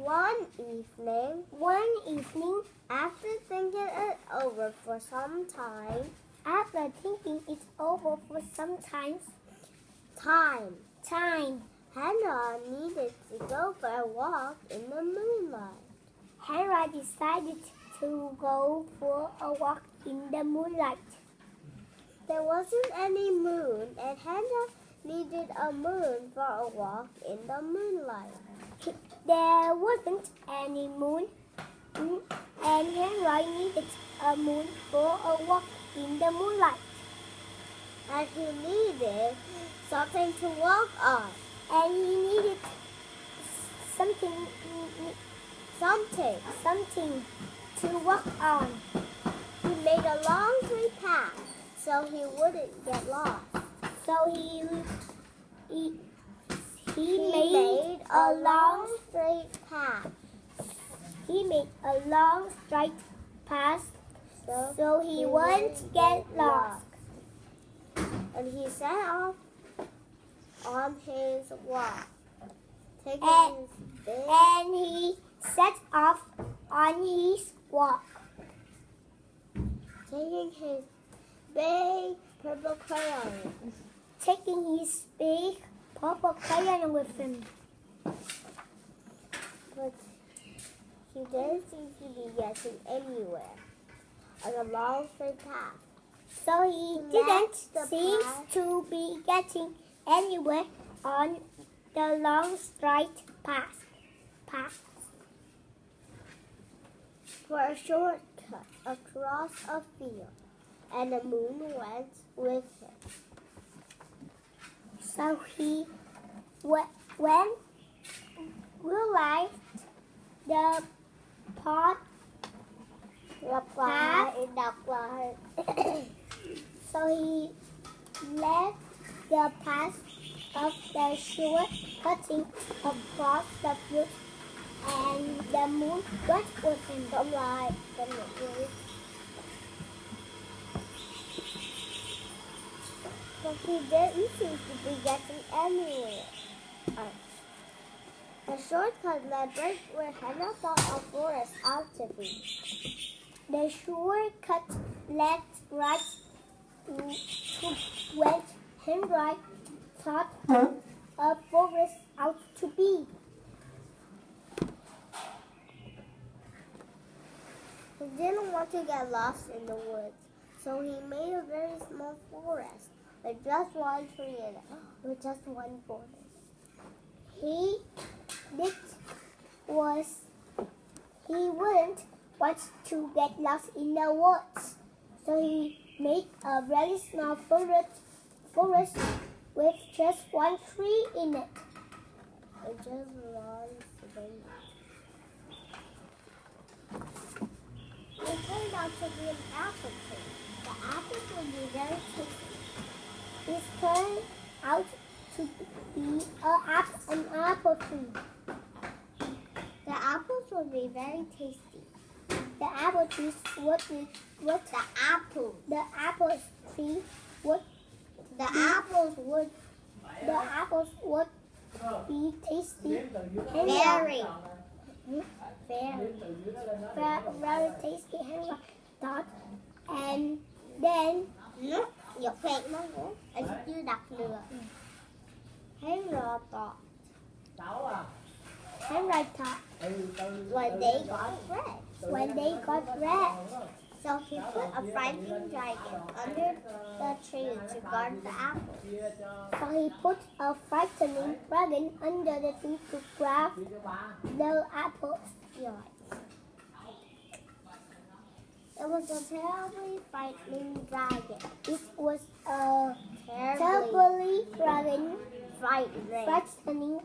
One evening, after thinking it over for some time, Hannah needed to go for a walk in the moonlight. Hannah decided to go for a walk in the moonlight. There wasn't any moon, and Hannah needed a moon for a walk in the moonlight. There wasn't any moon, and Henry needed a moon for a walk in the moonlight. And he needed something to walk on. And he needed something to walk on. He made a long straight path so he wouldn't get lost. So he made a long straight path. He made a long straight path so he wouldn't get lost. And he set off on his walk, taking his big purple crayon with him. But he didn't seem to be getting anywhere on a long straight path. So he didn't seem to be getting anywhere on the long straight path. For a shortcut across a field, and the moon went with him. So he realized the path. So he left the path of the shore, cutting across the field, and the moon went with him. But he didn't seem to be getting anywhere. A shortcut led right where Hannah thought a forest ought to be. The shortcut led right to where Henry thought a forest ought to be. He didn't want to get lost in the woods, so he made a very small forest with just one tree in it, with just one forest. He wouldn't want to get lost in the woods, so he made a very small forest with just one tree in it. It just runs away. It turned out to be an apple tree. The apples would be very tasty. It turned out to be an apple tree. The apples would be very tasty. The apple tree would be what? The apple. The apple tree would. The apples would. The apples would be tasty. Very. Very tasty. Henry thought, and then. Dọc phẹt nó nữa. Anh chưa đặt lừa. Henry thought. Henry thought. When they got red. So he put a frightening dragon under the tree to guard the apples. So he put a frightening dragon under the tree to grab the apples. It was a terribly frightening dragon. It was a terribly frightening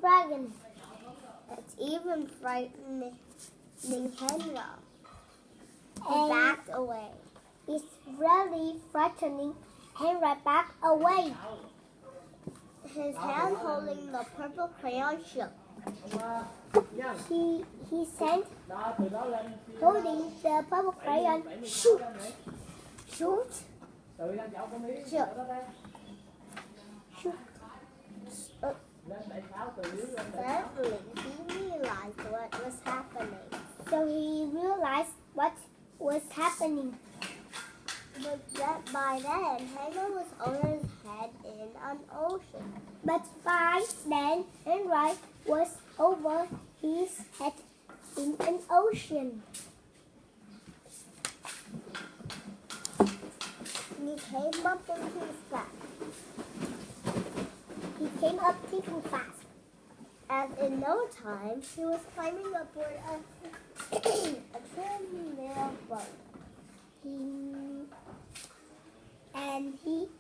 dragon. It's even frightening Henry. He backed away. It's really frightening. Henry backed away. His hand holding the purple crayon shook. He said, holding the purple crayon, shoot. Suddenly, he realized what was happening. So he realized what was happening. But by then, Hannah was over his head in an ocean. But by then, Henry was over his head in an ocean. He came up too fast. He came up thinking fast. And in no time, he was climbing aboard a treadmill boat.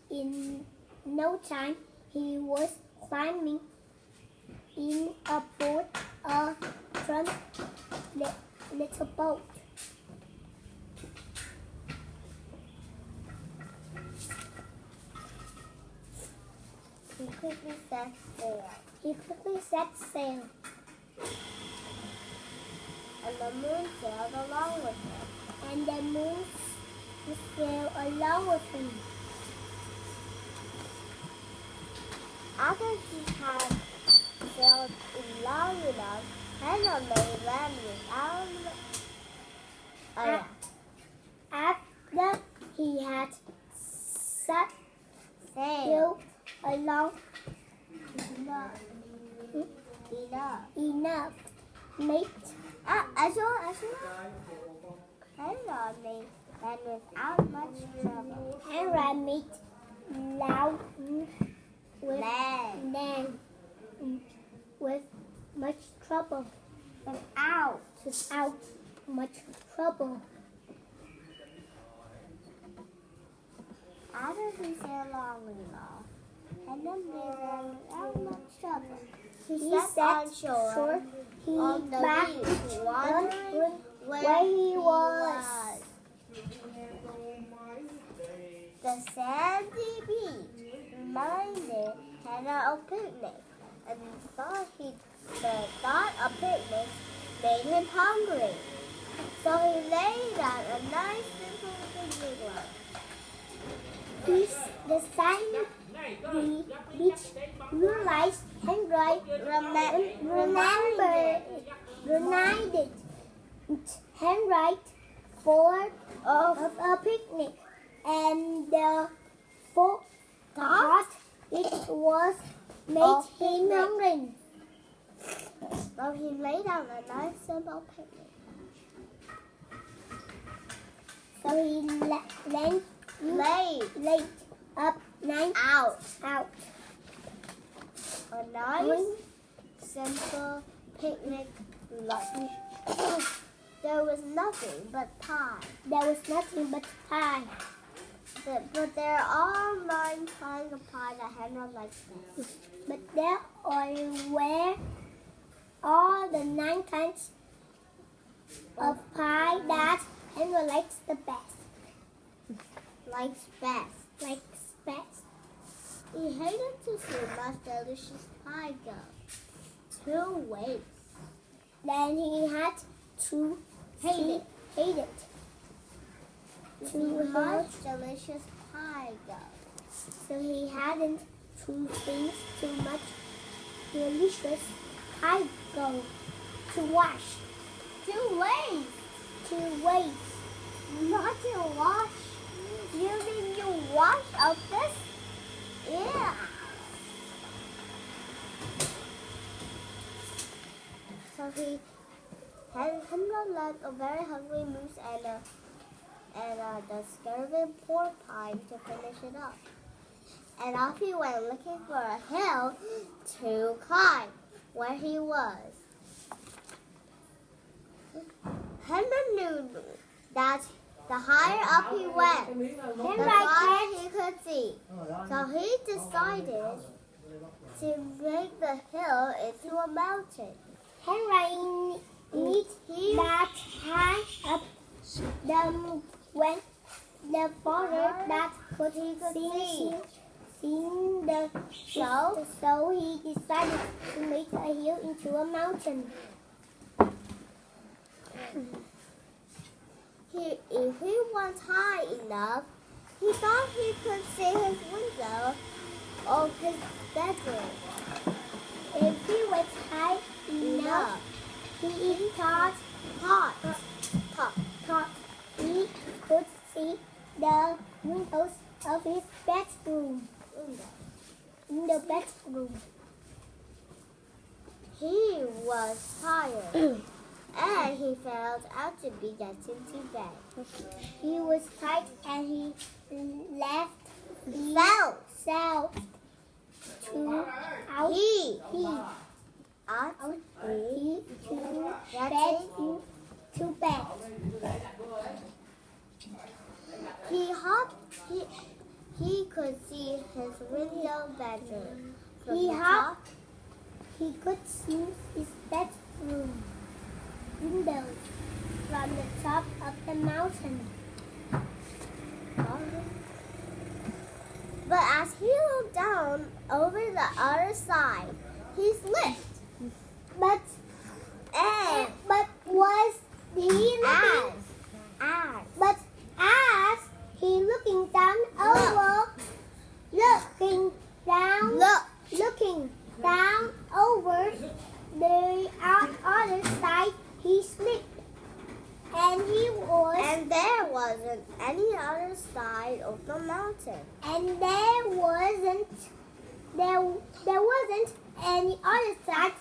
In no time, he was climbing in aboard a little boat. He quickly set sail. He quickly set sail, And the moon sailed along with him. and the moon sailed along with him. After he had sailed long enough, Hannah made land without After he had set sail. sail along enough, made Hannah made land without much trouble. Henry made loud with Land land with much trouble. without Much trouble. After he sailed long enough, Hannah made land without much trouble. He sat on shore He on the back beach, wondering where he was. The sandy beach reminded Hannah of picnic, and the thought of picnic made him hungry. So he laid down a nice simple picnic lunch. The sandy beach realized Henry reminded Henry of a picnic, and the thought it was made him hungry. So he laid down a nice simple picnic. So he laid up night Out out. a nice simple picnic lunch. There was nothing but pie. There was nothing but pie. But there are 9 kinds of pie that Hannah likes best. But there were all the 9 kinds of pie that Henry likes the best. Likes best. Likes best. He hated to see much delicious pie go to waste. Then he had to hate it. Too much delicious pie go. So he hadn't to think too much delicious pie go to wash. To waste. To waste. Not to wash. You mean you wash of this? Yeah. So he had like a very hungry moose and the scurvy porcupine to finish it up. And off he went looking for a hill to climb where he was. Henry knew that the higher up he went, the farther he could see. So he decided to make the hill into a mountain. Henry need that high up the farther that could see the show. So he decided to make a hill into a mountain. If he was high enough, he thought he could see his window of his bedroom. he was high enough, he thought he could see the windows of his bedroom. In the bedroom. He was tired and he felt out to be getting to bed. He was tired and he left Self to bed. He could see his window bedroom. He could see his bedroom windows from the top of the mountain. But as he looked down over the other side, he slipped. But was he looking? But as he looking down over the other side, he slipped, and there wasn't any other side of the mountain. And there wasn't any other side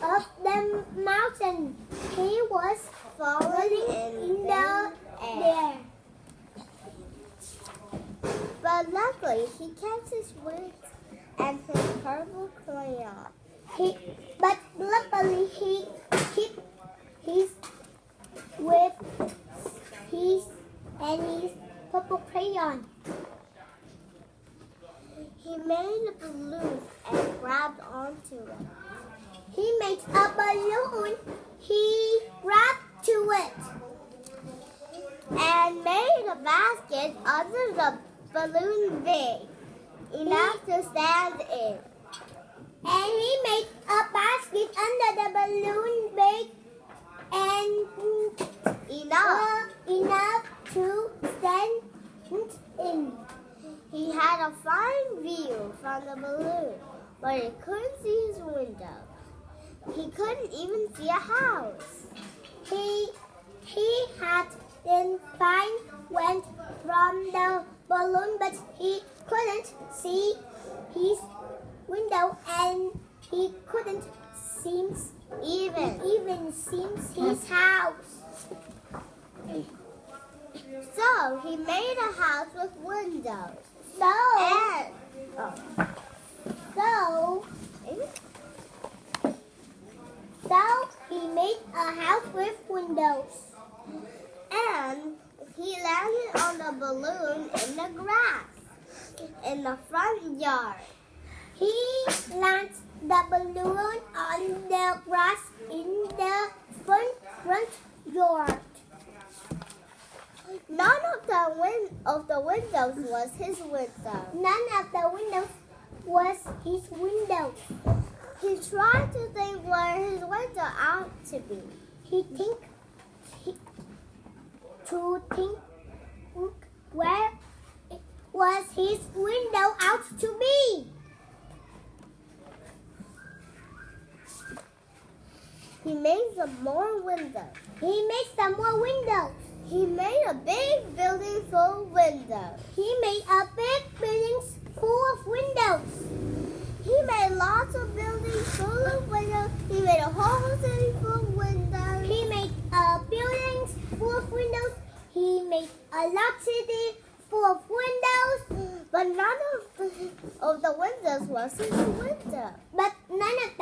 of the mountain. He was Falling in the air. But luckily, he kept his wits and his purple crayon. But luckily he kept his purple crayon. He made a balloon and grabbed onto it. He made a balloon. He grabbed to it And made a basket under the balloon big enough to stand in. And he made a basket under the balloon big and enough to stand in. He had a fine view from the balloon, but he couldn't see his window. He couldn't even see a house. He had been fine went from the balloon, but he couldn't see his window, and he couldn't even see his house. So he made a house with windows. So he made a house with windows. And he landed on the balloon in the grass in the front yard. He landed the balloon on the grass in the front yard. None of the windows was his window. None of the windows was his window. He tried to think where his window ought to be. He think where was his window ought to be. He made some more windows. He made some more windows. He made a big building full of windows. He made a big building full of windows. He made lots of buildings full of windows. He made a whole city full of windows. He made a building full of windows. He made a large city full of windows. But none of the windows was his window. But none of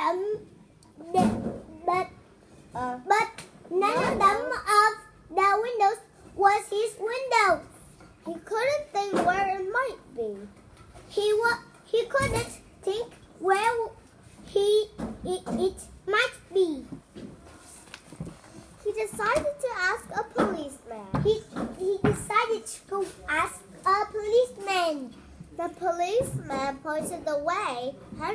the windows was his window. He couldn't think where it might be. He couldn't think where it might be. He decided to ask a policeman. He decided to ask a policeman. The policeman pointed the way.